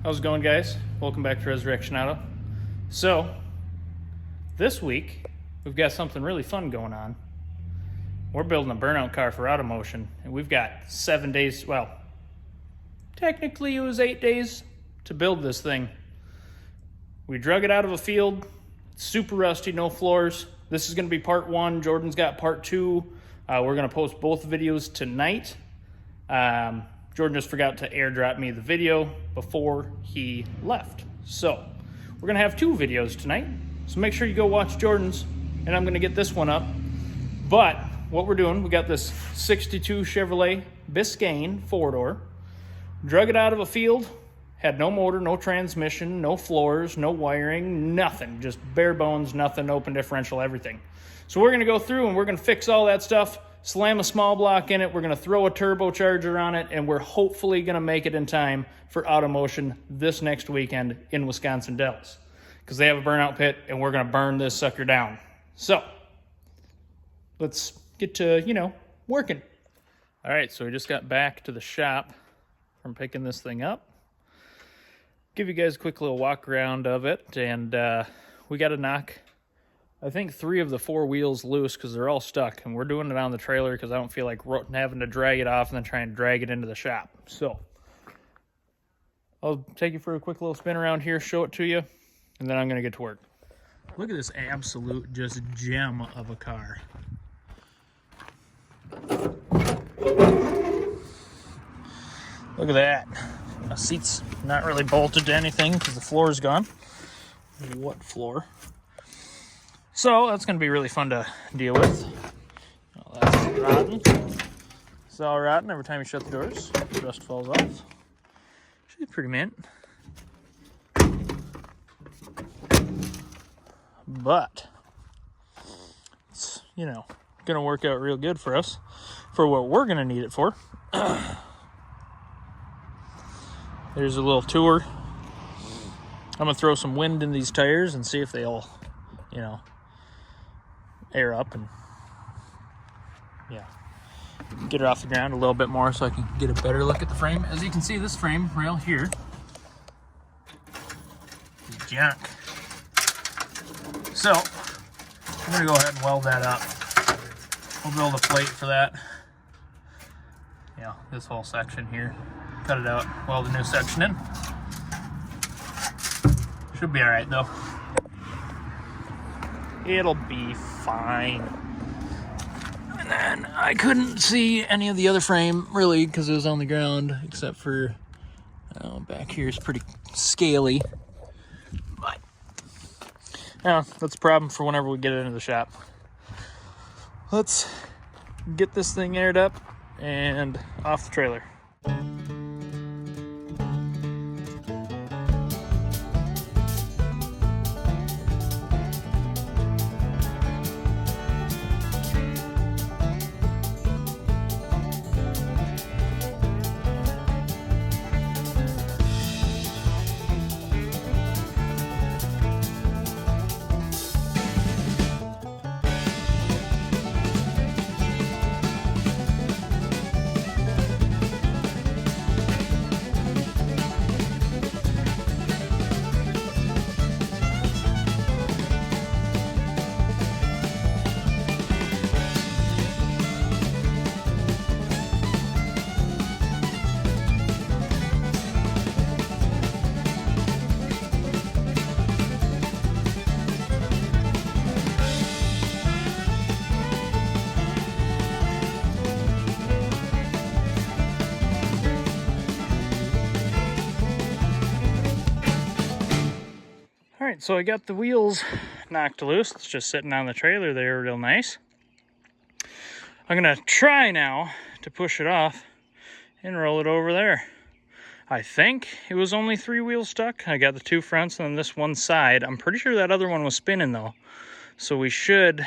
How's it going, guys? Welcome back to Resurrection Auto. So, this week, we've got something really fun going on. We're building a burnout car for Automotion, and we've got 7 days, well, technically it was 8 days to build this thing. We drug it out of a field, it's super rusty, no floors. This is gonna be part one. Jordan's got part two. We're gonna post both videos tonight. Jordan just forgot to airdrop me the video before he left. So we're gonna have two videos tonight. So make sure you go watch Jordan's, and I'm gonna get this one up. But what we're doing, we got this 62 Chevrolet Biscayne 4-door. Drug it out of a field, had no motor, no transmission, no floors, no wiring, nothing. Just bare bones, nothing, open differential, everything. So we're gonna go through and we're gonna fix all that stuff, slam a small block in it, we're gonna throw a turbocharger on it, and we're hopefully gonna make it in time for Automotion this next weekend in Wisconsin Dells. Because they have a burnout pit and we're gonna burn this sucker down. So, let's get to, working. All right, so we just got back to the shop from picking this thing up. Give you guys a quick little walk around of it, and we gotta knock, I think, 3 of the 4 wheels loose because they're all stuck, and we're doing it on the trailer because I don't feel like having to drag it off and then try and drag it into the shop. So I'll take you for a quick little spin around here, show it to you, and then I'm gonna get to work. Look at this absolute just gem of a car. Look at that. The seat's not really bolted to anything because the floor is gone. What floor? So that's going to be really fun to deal with. Oh, that's rotten. It's all rotten every time you shut the doors. The rust falls off. Should be pretty mint. But it's, going to work out real good for us for what we're going to need it for. There's a little tour. I'm going to throw some wind in these tires and see if they'll, air up and, get it off the ground a little bit more so I can get a better look at the frame. As you can see, this frame rail here is junk. So, I'm going to go ahead and weld that up. We'll build a plate for that. This whole section here. Cut it out, weld a new section in. Should be all right though. It'll be fine. And then I couldn't see any of the other frame really because it was on the ground, except for back here is pretty scaly. But that's a problem for whenever we get it into the shop. Let's get this thing aired up and off the trailer. Alright, so I got the wheels knocked loose. It's just sitting on the trailer there real nice. I'm going to try now to push it off and roll it over there. I think it was only 3 wheels stuck. I got the 2 fronts and then this one side. I'm pretty sure that other one was spinning though. So we should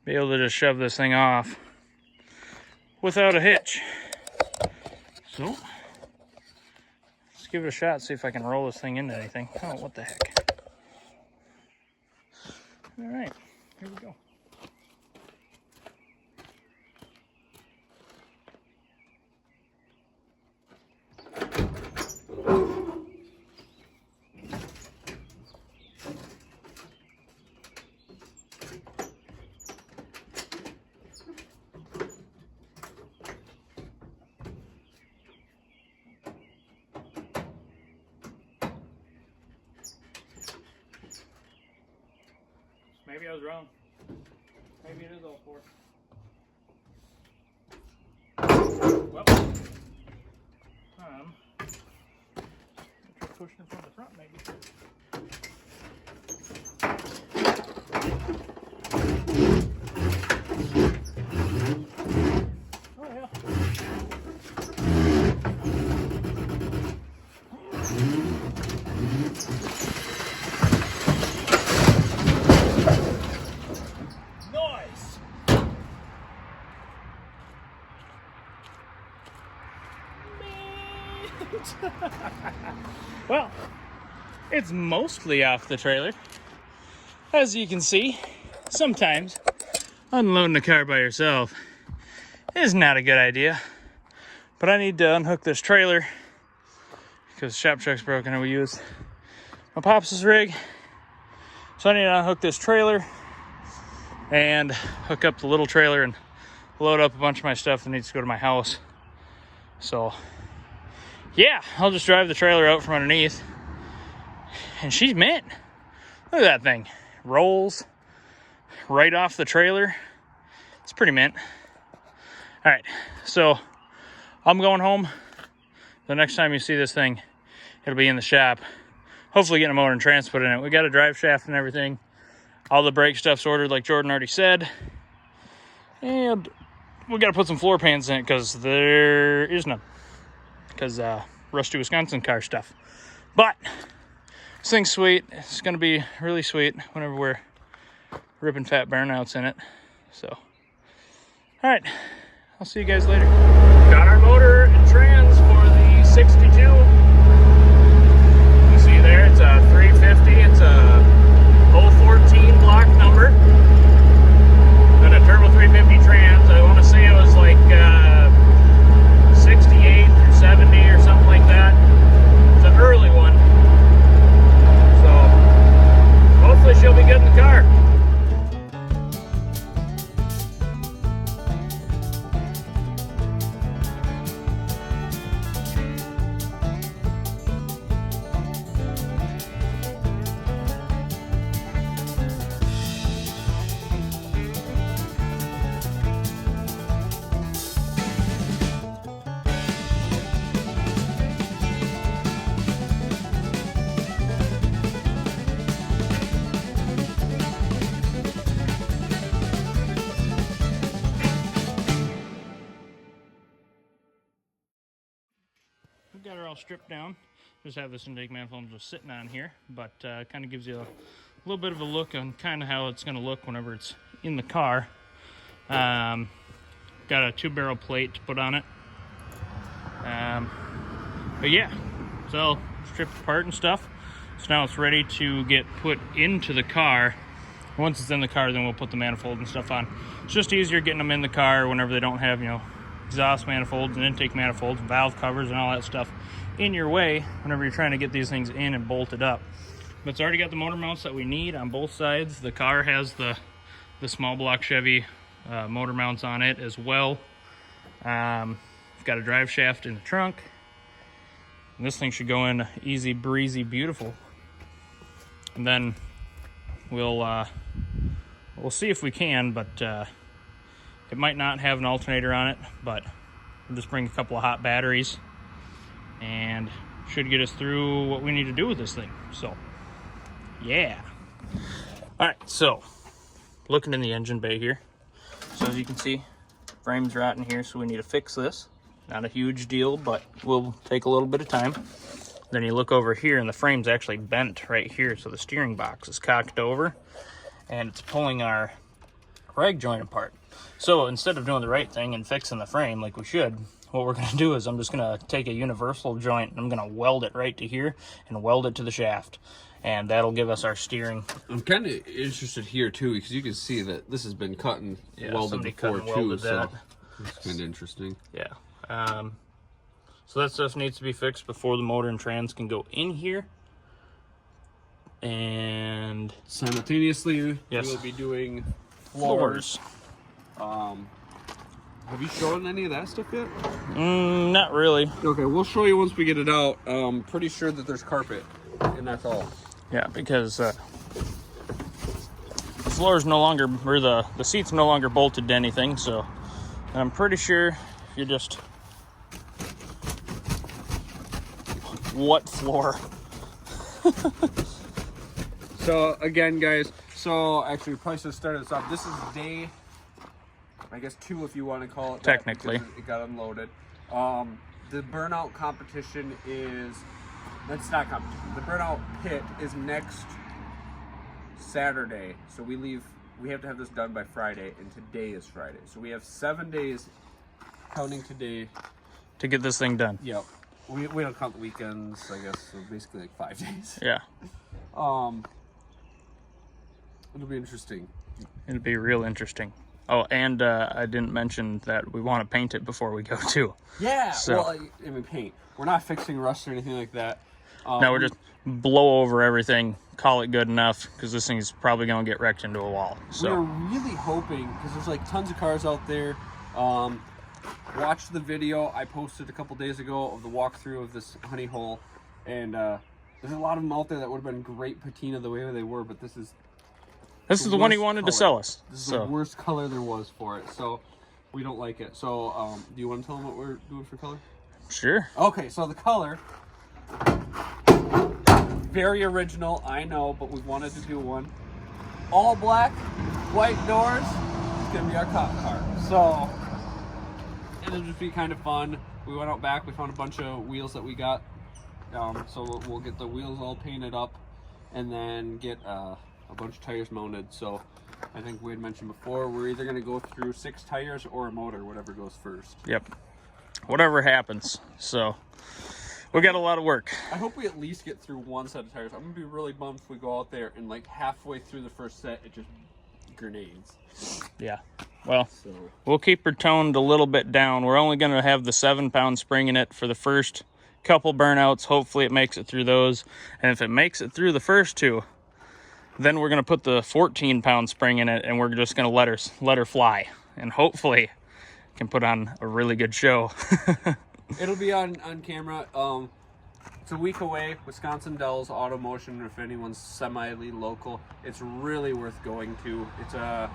be able to just shove this thing off without a hitch. So, let's give it a shot, see if I can roll this thing into anything. Oh, what the heck. All right, here we go. Maybe I was wrong. Maybe it is all 4. Well, try pushing it from the front, maybe. Oh yeah. Nice. Well, it's mostly off the trailer. As you can see, sometimes unloading the car by yourself is not a good idea. But I need to unhook this trailer because the shop truck's broken and we used my pops' rig. So I need to unhook this trailer and hook up the little trailer and load up a bunch of my stuff that needs to go to my house. So yeah, I'll just drive the trailer out from underneath. And she's mint. Look at that thing. Rolls right off the trailer. It's pretty mint. All right, so I'm going home. The next time you see this thing, it'll be in the shop. Hopefully getting a motor and trans put in it. We got a drive shaft and everything. All the brake stuff's ordered like Jordan already said. And we got to put some floor pans in it because there is none. Because rusty Wisconsin car stuff. But this thing's sweet. It's going to be really sweet whenever we're ripping fat burnouts in it. So, all right. I'll see you guys later. Got our motor and trans for the 62. You see there, it's a 350. It's a 014 block number. Got a turbo 350 trans. I want to say it was like 68 or 70 or something like that. It's an early one. So hopefully she'll be good in the car. Got her all stripped down. Just have this intake manifold just sitting on here, but kind of gives you a little bit of a look on kind of how it's going to look whenever it's in the car. Got a 2-barrel plate to put on it. But yeah, it's all stripped apart and stuff. So now it's ready to get put into the car. Once it's in the car, then we'll put the manifold and stuff on. It's just easier getting them in the car whenever they don't have, exhaust manifolds and intake manifolds, valve covers and all that stuff in your way whenever you're trying to get these things in and bolted up. But it's already got the motor mounts that we need on both sides. The car has the small block Chevy motor mounts on it as well. It's got a drive shaft in the trunk. And this thing should go in easy breezy beautiful. And then we'll see if we can, but it might not have an alternator on it, but we'll just bring a couple of hot batteries and should get us through what we need to do with this thing. So, yeah. All right, so looking in the engine bay here. So as you can see, frame's rotten here, so we need to fix this. Not a huge deal, but will take a little bit of time. Then you look over here and the frame's actually bent right here, so the steering box is cocked over and it's pulling our rag joint apart. So instead of doing the right thing and fixing the frame like we should, what we're going to do is I'm just going to take a universal joint and I'm going to weld it right to here and weld it to the shaft. And that'll give us our steering. I'm kind of interested here too, because you can see that this has been cut and welded before too, so it's kind of interesting. Yeah. So that stuff needs to be fixed before the motor and trans can go in here. And simultaneously, we'll be doing floors. Have you shown any of that stuff yet? Not really. Okay, we'll show you once we get it out. Pretty sure that there's carpet, and that's all. Yeah, because floor's no longer, or the seat's no longer bolted to anything, so I'm pretty sure you're just... What floor? So again, guys, actually we probably should have started this off. This is day, I guess 2 if you want to call it that, technically. It got unloaded. The burnout competition is, that's not competition. The burnout pit is next Saturday. So we have to have this done by Friday, and today is Friday. So we have 7 days, counting today, to get this thing done. Yep. We don't count the weekends, I guess, so basically like 5 days. Yeah. It'll be interesting. It'll be real interesting. Oh, and I didn't mention that we want to paint it before we go too. Yeah. So, well, I mean, paint. We're not fixing rust or anything like that. No, we're just blow over everything, call it good enough, because this thing's probably going to get wrecked into a wall. So we're really hoping, because there's like tons of cars out there. Watch the video I posted a couple days ago of the walkthrough of this honey hole, and there's a lot of them out there that would have been great patina the way they were, but this is the one he wanted color. to sell us. This is the worst color there was for it, so we don't like it. So do you want to tell them what we're doing for color? Sure. Okay, so the color, very original, I know, but we wanted to do one. All black, white doors, it's gonna be our cop car. So it'll just be kind of fun. We went out back, we found a bunch of wheels that we got. So we'll get the wheels all painted up and then get a bunch of tires mounted. So I think we had mentioned before, we're either gonna go through 6 tires or a motor, whatever goes first. Yep. Whatever happens. So we got a lot of work. I hope we at least get through 1 set of tires. I'm gonna be really bummed if we go out there and like halfway through the first set, it just grenades. Yeah. Well, we'll keep her toned a little bit down. We're only going to have the 7-pound spring in it for the first couple burnouts. Hopefully it makes it through those. And if it makes it through the first 2, then we're going to put the 14-pound spring in it, and we're just going to let her fly. And hopefully can put on a really good show. It'll be on camera. It's a week away. Wisconsin Dells Auto Motion. If anyone's semi-local, it's really worth going to. It's a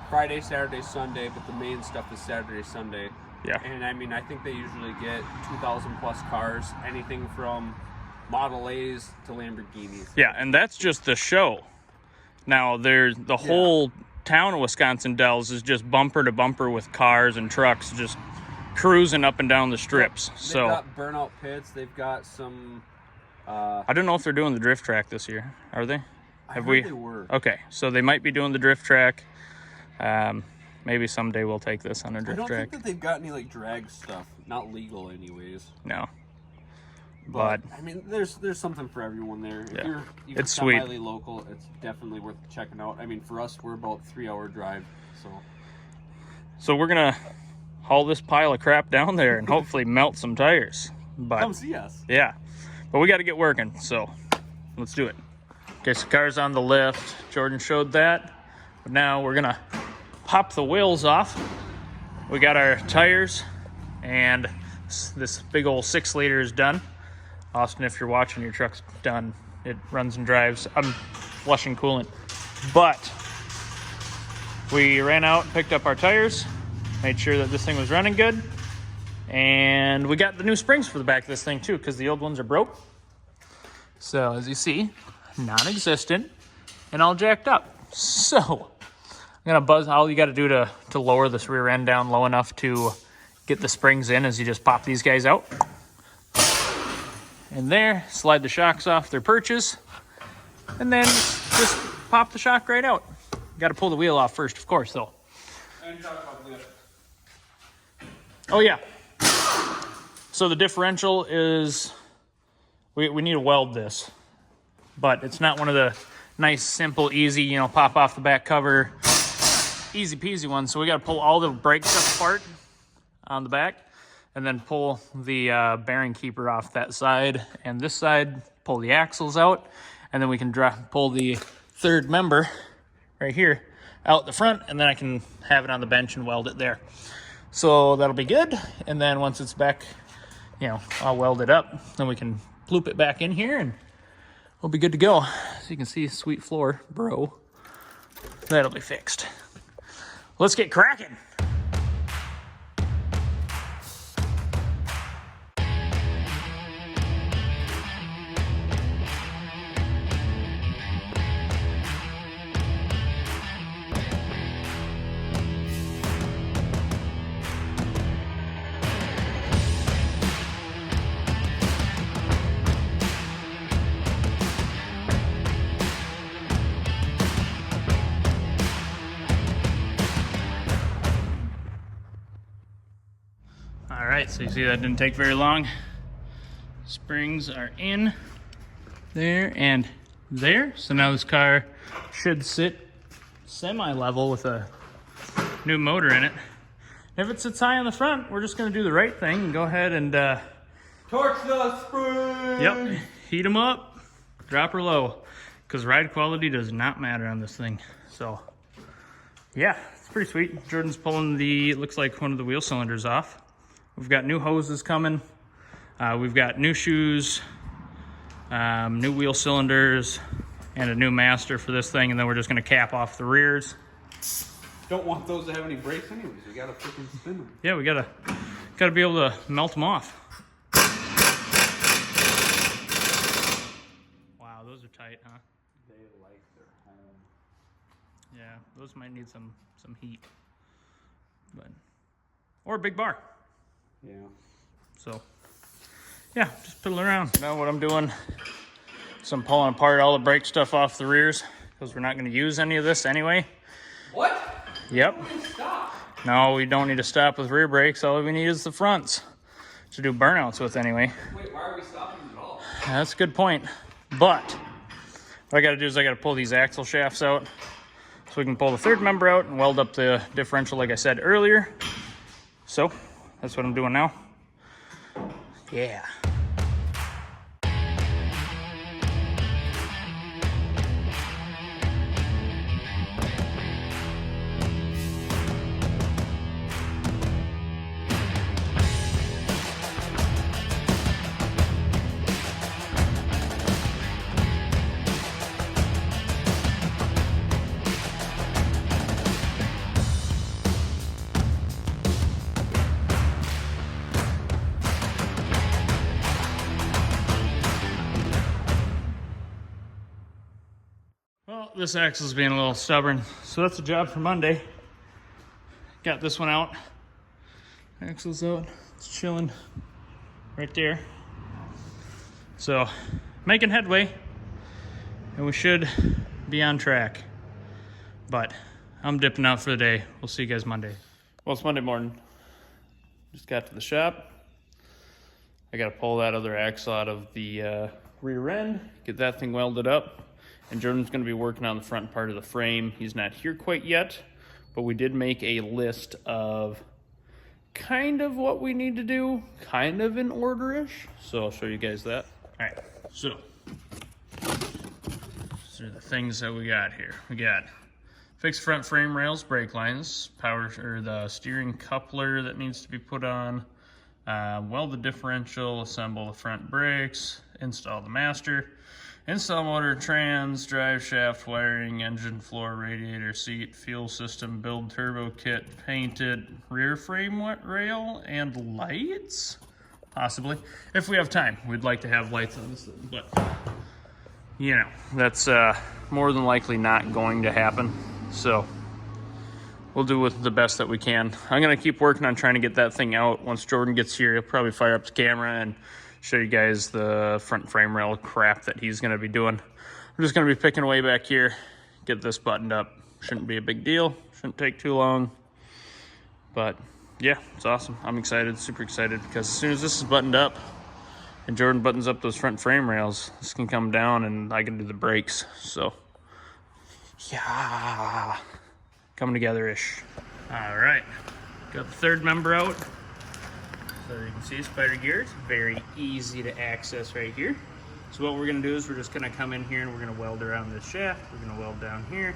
Friday, Saturday, Sunday, but the main stuff is Saturday, Sunday. Yeah. And I mean, I think they usually get 2,000 plus cars, anything from Model A's to Lamborghinis. Yeah, and that's just the show. Now, there's the whole town of Wisconsin Dells is just bumper to bumper with cars and trucks just cruising up and down the strips. They've So got burnout pits. They've got some. I don't know if they're doing the drift track this year. Are they? Have we? They were. Okay, so they might be doing the drift track. Maybe someday we'll take this on a drift track. I don't think that they've got any like drag stuff. Not legal, anyways. No. But I mean, there's something for everyone there. If you're even it's sweet. Local, it's definitely worth checking out. I mean, for us, we're about 3-hour drive. So we're gonna haul this pile of crap down there and hopefully melt some tires. But come see us. Yeah, but we got to get working. So let's do it. Okay, so car's on the lift. Jordan showed that. But now we're gonna pop the wheels off. We got our tires, and this big old 6-liter is done. Austin, if you're watching, your truck's done. It runs and drives. I'm flushing coolant. But we ran out and picked up our tires, made sure that this thing was running good, and we got the new springs for the back of this thing too, because the old ones are broke. So as you see, non-existent and all jacked up. So I'm gonna buzz. All you got to do to lower this rear end down low enough to get the springs in is you just pop these guys out. And there, slide the shocks off their perches, and then just pop the shock right out. Got to pull the wheel off first, of course, though. And talk about the lift. Oh yeah. So the differential is, we need to weld this, but it's not one of the nice, simple, easy, pop off the back cover, easy peasy ones. So we got to pull all the brake stuff apart on the back, and then pull the bearing keeper off that side and this side, pull the axles out, and then we can pull the third member right here out the front, and then I can have it on the bench and weld it there. So that'll be good. And then once it's back, I'll weld it up, then we can ploop it back in here and we'll be good to go. So you can see, sweet floor, bro. That'll be fixed. Let's get cracking. All right, so you see that didn't take very long. Springs are in there and there. So now this car should sit semi-level with a new motor in it. If it sits high on the front, we're just gonna do the right thing and go ahead and Torch the springs! yep, heat them up, drop her low, because ride quality does not matter on this thing. So yeah, it's pretty sweet. Jordan's pulling the, it looks like one of the wheel cylinders off. We've got new hoses coming. We've got new shoes, new wheel cylinders, and a new master for this thing. And then we're just gonna cap off the rears. Don't want those to have any brakes anyways. You gotta freaking spin them. Yeah, we gotta be able to melt them off. Wow, those are tight, huh? They like their home. Yeah, those might need some heat, but or a big bar. Yeah. So yeah, just piddle around. Now what I'm doing is I'm pulling apart all the brake stuff off the rears because we're not going to use any of this anyway. What? Yep. Stop. No, we don't need to stop with rear brakes. All we need is the fronts to do burnouts with anyway. Wait, why are we stopping at all? That's a good point. But what I got to do is I got to pull these axle shafts out so we can pull the third member out and weld up the differential like I said earlier. So that's what I'm doing now. Yeah. Well, this axle's being a little stubborn, so that's a job for Monday. Got this one out. Axle's out. It's chilling right there. So, making headway, and we should be on track. But I'm dipping out for the day. We'll see you guys Monday. Well, it's Monday morning. Just got to the shop. I got to pull that other axle out of the rear end, get that thing welded up. And Jordan's going to be working on the front part of the frame. He's not here quite yet, but we did make a list of kind of what we need to do, kind of in order-ish. So I'll show you guys that. All right, so these are the things that we got here. We got fixed front frame rails, brake lines, power or the steering coupler that needs to be put on, weld the differential, assemble the front brakes, install the master, install motor, trans, drive shaft, wiring, engine floor, radiator seat, fuel system, build turbo kit, paint it, rear frame rail, and lights? Possibly. If we have time, we'd like to have lights on this thing, but you know, that's more than likely not going to happen. So we'll do with the best that we can. I'm gonna keep working on trying to get that thing out. Once Jordan gets here, he'll probably fire up the camera and show you guys the front frame rail crap that he's going to be doing. I'm just going to be picking away back here, get this buttoned up. Shouldn't be a big deal, shouldn't take too long. But yeah, it's awesome. I'm excited, super excited, because as soon as this is buttoned up and Jordan buttons up those front frame rails, this can come down and I can do the brakes. So yeah, coming together-ish. All right, got the third member out. So you can see spider gears, very easy to access right here. So what we're gonna do is we're just gonna come in here and we're gonna weld around this shaft. We're gonna weld down here.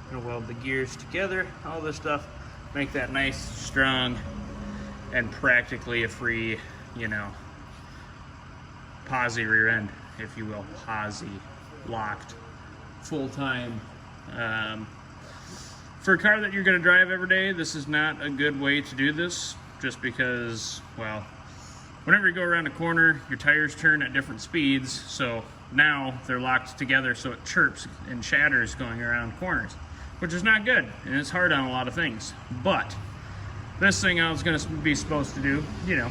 We're gonna weld the gears together, all this stuff. Make that nice, strong, and practically a free, you know, posi rear end, if you will. Posi, locked, full-time For a car that you're going to drive every day, this is not a good way to do this, just because, well, whenever you go around a corner, your tires turn at different speeds, so now they're locked together so it chirps and shatters going around corners, which is not good, and it's hard on a lot of things. But this thing I was going to be supposed to do, you know,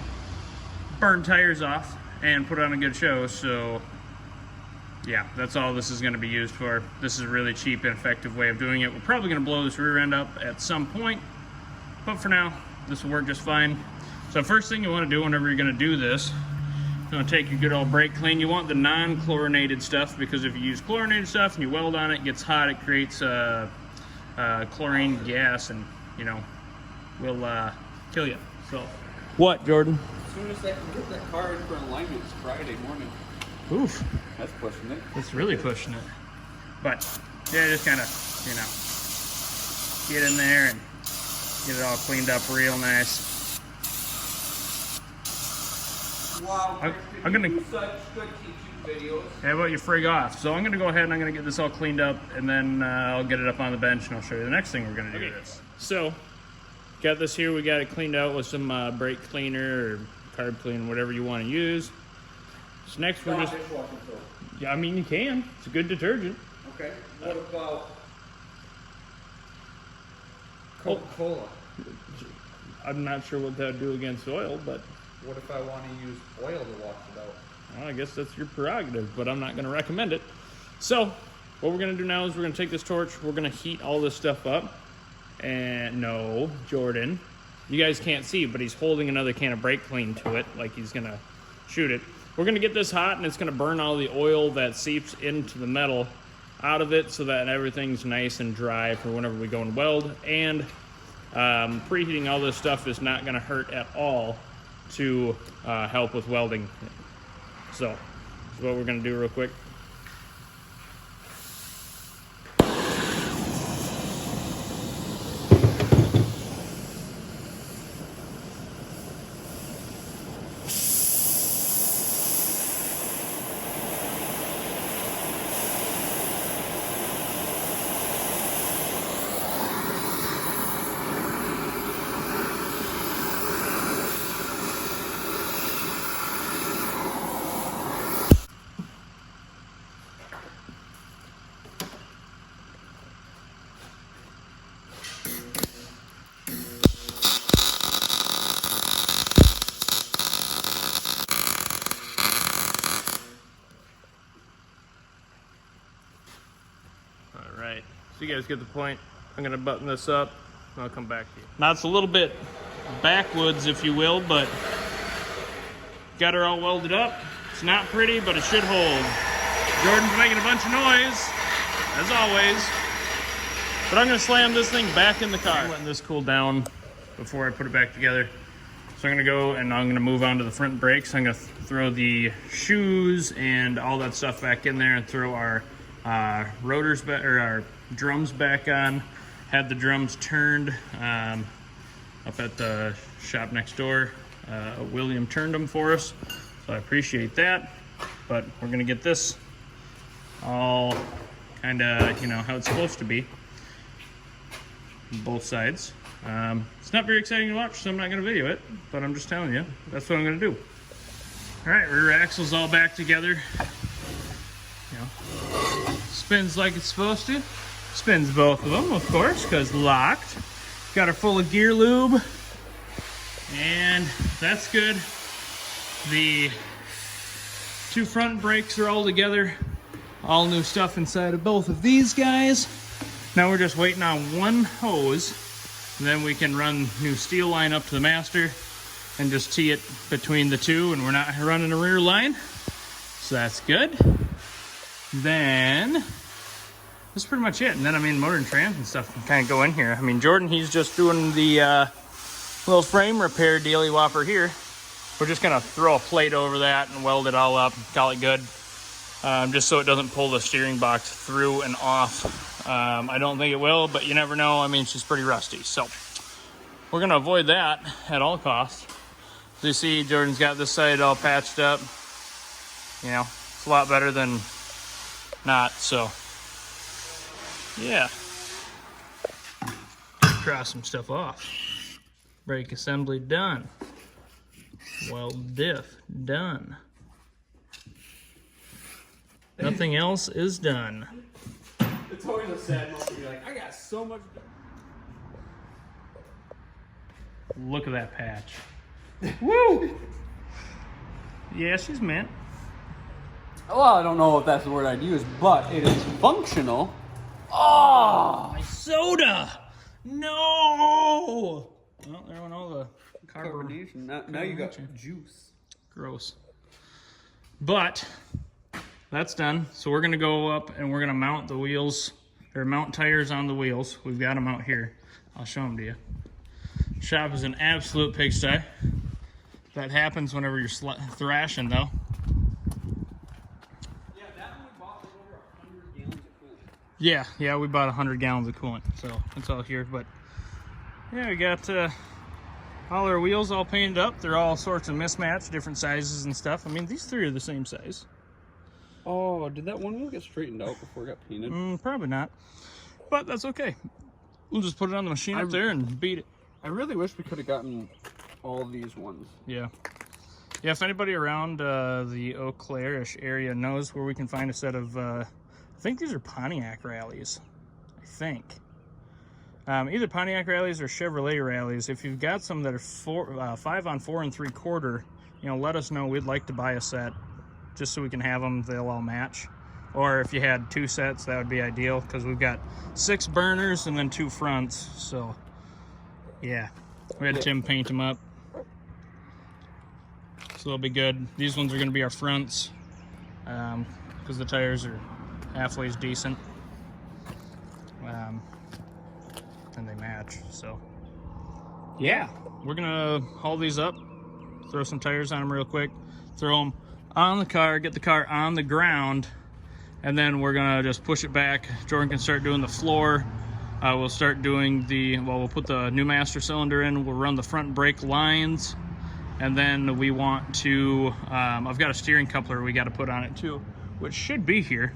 burn tires off and put on a good show, so yeah, that's all this is going to be used for. This is a really cheap and effective way of doing it. We're probably going to blow this rear end up at some point, but for now, this will work just fine. So first thing you want to do whenever you're going to do this, you're going to take your good old brake clean. You want the non-chlorinated stuff, because if you use chlorinated stuff and you weld on it, it gets hot, it creates chlorine gas, and, you know, will kill you. So, what, Jordan? As soon as I can get that car in for alignment, it's Friday morning. Oof. That's pushing it. It's really pushing it. But, yeah, just kind of, you know, get in there and get it all cleaned up real nice. Wow, I'm gonna do such good teaching videos. How about you frig off? So I'm gonna go ahead and I'm gonna get this all cleaned up, and then I'll get it up on the bench and I'll show you the next thing we're gonna do. This. So, got this here. We got it cleaned out with some brake cleaner or carb cleaner, whatever you want to use. So next we're just. Yeah, I mean you can. It's a good detergent. Okay. What about Coca-Cola? I'm not sure what that would do against oil, but. What if I want to use oil to wash it out? Well, I guess that's your prerogative, but I'm not going to recommend it. So, what we're going to do now is we're going to take this torch, we're going to heat all this stuff up. And no, Jordan, you guys can't see, but he's holding another can of brake clean to it, like he's going to shoot it. We're going to get this hot, and it's going to burn all the oil that seeps into the metal out of it, so that everything's nice and dry for whenever we go and weld. And preheating all this stuff is not going to hurt at all to help with welding. So, this is what we're going to do real quick. Alright, so you guys get the point. I'm going to button this up and I'll come back to you. Now it's a little bit backwoods, if you will, but got her all welded up. It's not pretty, but it should hold. Jordan's making a bunch of noise, as always. But I'm going to slam this thing back in the car. I'm letting this cool down before I put it back together. So I'm going to go and I'm going to move on to the front brakes. I'm going to throw the shoes and all that stuff back in there and throw our rotors back, or our drums back on. Had the drums turned up at the shop next door. William turned them for us, so I appreciate that. But we're going to get this all kind of, you know, how it's supposed to be. Both sides. It's not very exciting to watch, so I'm not going to video it, but I'm just telling you, that's what I'm going to do. Alright, rear axle's all back together. You know, spins like it's supposed to. Spins both of them, of course, because locked. Got her full of gear lube. And that's good. The two front brakes are all together. All new stuff inside of both of these guys. Now we're just waiting on one hose, and then we can run new steel line up to the master and just tee it between the two, and we're not running a rear line. So that's good. Then that's pretty much it. And then, I mean, motor and trans and stuff can kind of go in here. I mean, Jordan, he's just doing the little frame repair dealy whopper here. We're just gonna throw a plate over that and weld it all up, call it good. Just so it doesn't pull the steering box through and off. I don't think it will, but you never know. I mean, she's pretty rusty. So we're gonna avoid that at all costs. As you see, Jordan's got this side all patched up. You know, it's a lot better than not, so yeah. cross some stuff off. Brake assembly done. Weld diff done. Nothing else is done. It's always a sad moment to be like, I got so much done. Look at that patch. Woo! Yeah, she's mint. Well, I don't know if that's the word I'd use, but it is functional. Oh! My soda! No! Well, there went all the Carbonation. Now you got juice. Gross. But that's done. So we're gonna go up and we're gonna mount the wheels, or mount tires on the wheels. We've got them out here. I'll show them to you. Shop is an absolute pigsty. That happens whenever you're thrashing, though. Yeah, that one we bought was over 100 gallons of coolant. Yeah, we bought 100 gallons of coolant, so it's all here. But yeah, we got all our wheels all painted up. They're all sorts of mismatched, different sizes and stuff. I mean, these three are the same size. Oh, did that one wheel get straightened out before it got painted? Probably not, but that's okay. We'll just put it on the machine up there and beat it. I really wish we could have gotten all these ones. Yeah. Yeah, if anybody around the Eau Claire-ish area knows where we can find a set of, I think these are Pontiac rallies. I think. Either Pontiac rallies or Chevrolet rallies. If you've got some that are 5 on 4 3/4, you know, let us know. We'd like to buy a set just so we can have them. They'll all match. Or if you had 2 sets, that would be ideal because we've got 6 burners and then 2 fronts. So, yeah. We had Tim paint them up. So they'll be good. These ones are going to be our fronts because the tires are halfway decent. And they match. So, yeah. We're going to haul these up, throw some tires on them real quick, throw them on the car, get the car on the ground, and then we're going to just push it back. Jordan can start doing the floor. We'll start doing we'll put the new master cylinder in. We'll run the front brake lines. And then we want to, I've got a steering coupler we got to put on it too, which should be here.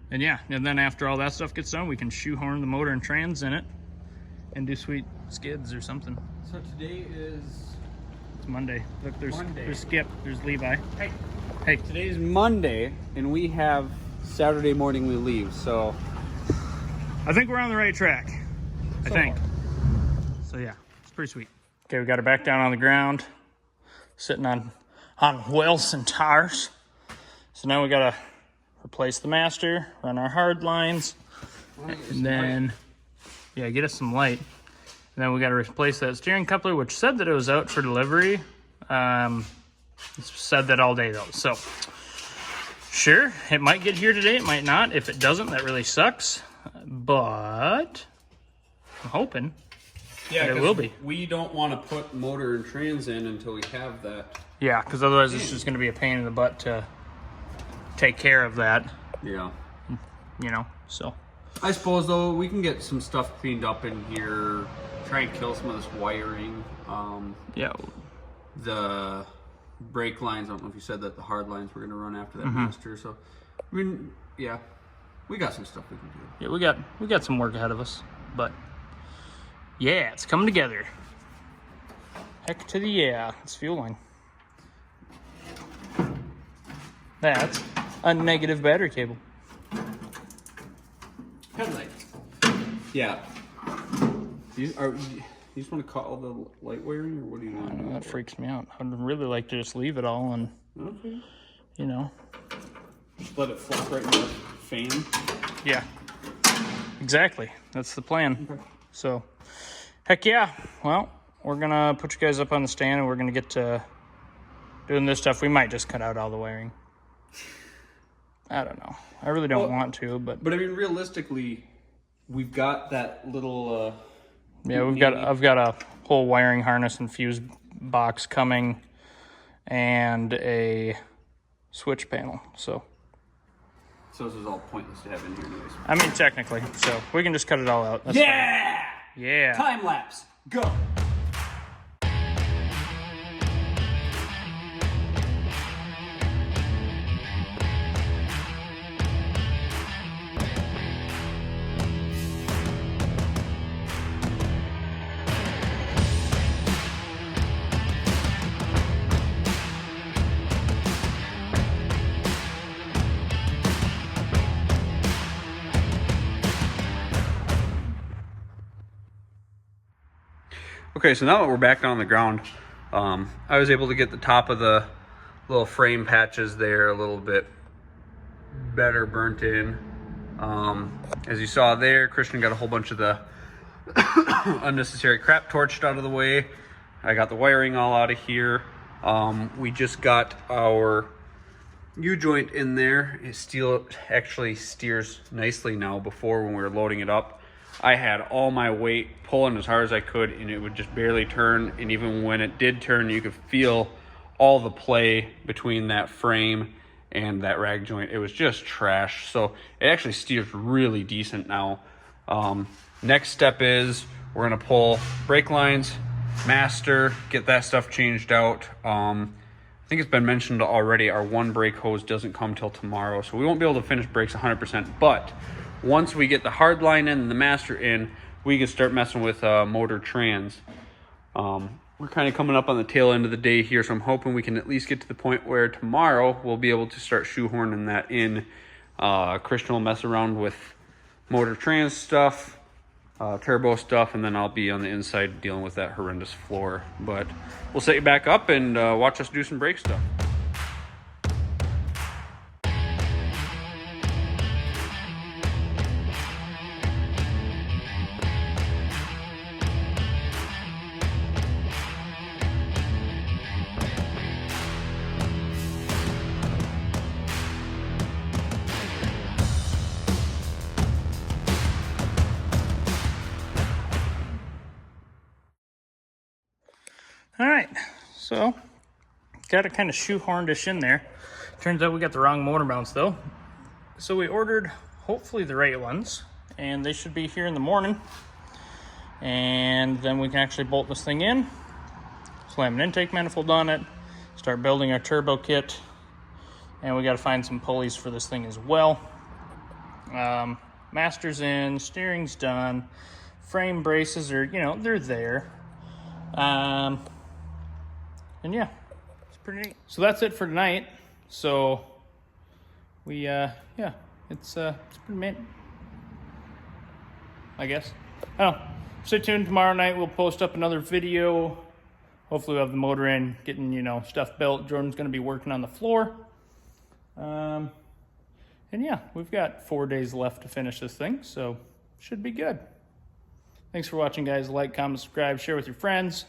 And yeah, and then after all that stuff gets done, we can shoehorn the motor and trans in it and do sweet skids or something. So today is... It's Monday. Look, there's Monday. Skip, there's Levi. Hey. Hey. Today's Monday, and we have Saturday morning we leave, so... I think we're on the right track. I think. So yeah, it's pretty sweet. Okay, we got her back down on the ground, sitting on wheels and tires. So now we gotta replace the master, run our hard lines, and then, yeah, get us some light. And then we gotta replace that steering coupler, which said that it was out for delivery. It said that all day though, so. Sure, it might get here today, it might not. If it doesn't, that really sucks. But I'm hoping that it will be. We don't want to put motor and trans in until we have that. Yeah, because otherwise it's just going to be a pain in the butt to take care of that. Yeah. You know, so. I suppose, though, we can get some stuff cleaned up in here, try and kill some of this wiring. Yeah. The brake lines, I don't know if you said that the hard lines were going to run after that master. So, I mean, yeah, we got some stuff we can do. Yeah, we got some work ahead of us, but yeah, it's coming together. Heck to the yeah, it's fueling. That's a negative battery cable. Headlights. Yeah. You just want to cut all the light wiring, or what do you want? That freaks me out. I'd really like to just leave it all and, you know. Just let it flop right in the fan. Yeah, exactly. That's the plan. Okay. So, heck yeah. Well, we're going to put you guys up on the stand and we're going to get to doing this stuff. We might just cut out all the wiring. I don't know. I really don't want to, but I mean, realistically, we've got that little... yeah, I've got a whole wiring harness and fuse box coming and a switch panel, so this is all pointless to have in here anyways. I mean, technically, so we can just cut it all out. That's yeah! fine. Yeah! Time lapse, go! Okay, so now that we're back down on the ground, I was able to get the top of the little frame patches there a little bit better burnt in. As you saw there, Christian got a whole bunch of the unnecessary crap torched out of the way. I got the wiring all out of here. We just got our U-joint in there. Steel actually steers nicely now. Before, when we were loading it up, I had all my weight pulling as hard as I could and it would just barely turn. And even when it did turn, you could feel all the play between that frame and that rag joint. It was just trash. So it actually steers really decent now. Next step is we're gonna pull brake lines, master, get that stuff changed out. I think it's been mentioned already, our one brake hose doesn't come till tomorrow, so we won't be able to finish brakes 100%, but once we get the hard line in and the master in, we can start messing with motor trans. We're kind of coming up on the tail end of the day here, so I'm hoping we can at least get to the point where tomorrow we'll be able to start shoehorning that in. Christian will mess around with motor trans stuff, turbo stuff, and then I'll be on the inside dealing with that horrendous floor. But we'll set you back up and watch us do some brake stuff. All right, so got it kind of shoehorned-ish in there. Turns out we got the wrong motor mounts though. So we ordered hopefully the right ones, and they should be here in the morning. And then we can actually bolt this thing in, slam an intake manifold on it, start building our turbo kit, and we got to find some pulleys for this thing as well. Master's in, steering's done, frame braces are, they're there. And yeah, it's pretty neat. So that's it for tonight. So we, yeah, it's pretty neat, I guess. I don't know. Stay tuned. Tomorrow night we'll post up another video. Hopefully we'll have the motor in, getting, stuff built. Jordan's going to be working on the floor. And yeah, we've got 4 days left to finish this thing, so should be good. Thanks for watching, guys. Like, comment, subscribe, share with your friends.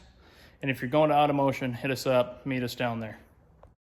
And if you're going to Automotion, hit us up, meet us down there.